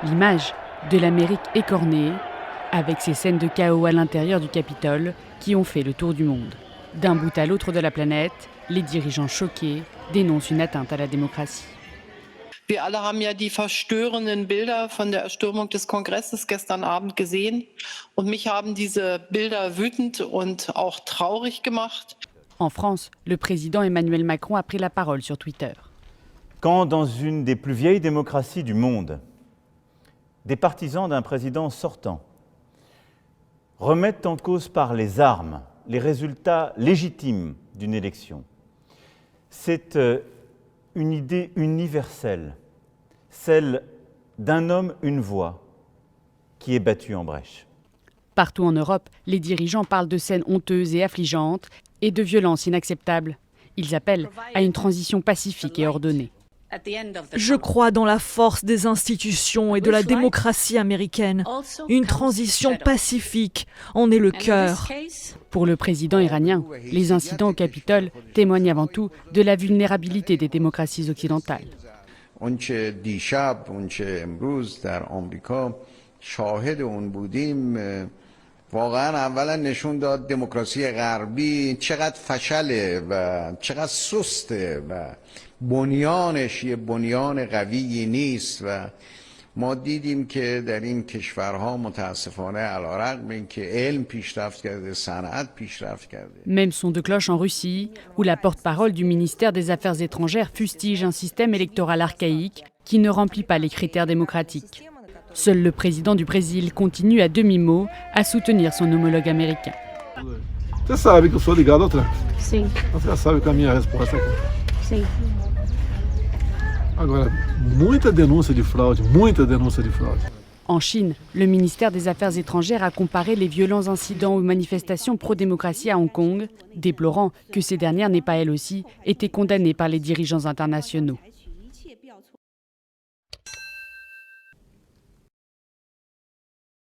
L'image de l'Amérique écornée, avec ces scènes de chaos à l'intérieur du Capitole qui ont fait le tour du monde. D'un bout à l'autre de la planète, les dirigeants choqués dénoncent une atteinte à la démocratie. Wir alle haben ja die verstörenden Bilder von der Erstürmung des Kongresses gestern Abend gesehen. Und mich haben diese Bilder wütend und auch traurig gemacht. En France, le président Emmanuel Macron a pris la parole sur Twitter. Quand dans une des plus vieilles démocraties du monde, des partisans d'un président sortant remettent en cause par les armes les résultats légitimes d'une élection, c'est une idée universelle, celle d'un homme, une voix, qui est battue en brèche. Partout en Europe, les dirigeants parlent de scènes honteuses et affligeantes et de violences inacceptables. Ils appellent à une transition pacifique et ordonnée. Je crois dans la force des institutions et de la démocratie américaine. Une transition pacifique en est le cœur. Pour le président iranien, les incidents au Capitole témoignent avant tout de la vulnérabilité des démocraties occidentales. واقعا اولا نشون داد دموکراسی غربی چقدر فشله و چقدر سسته و بنیانش یه بنیان قوی نیست و ما دیدیم که در این کشورها متاسفانه علیرغم اینکه علم پیشرفت کرده صنعت پیشرفت کرده. Même son de cloche en Russie, où la porte-parole du ministère des Affaires étrangères fustige un système électoral archaïque qui ne remplit pas les critères démocratiques. Seul le président du Brésil continue à demi-mot à soutenir son homologue américain. Você sabe que eu sou ligado ao Trump. Sim. Você já sabe que a minha resposta aqui. Sim. Agora, muita denúncia de fraude, muita denúncia de fraude. En Chine, le ministère des Affaires étrangères a comparé les violents incidents aux manifestations pro-démocratie à Hong Kong, déplorant que ces dernières n'aient pas elles aussi été condamnées par les dirigeants internationaux.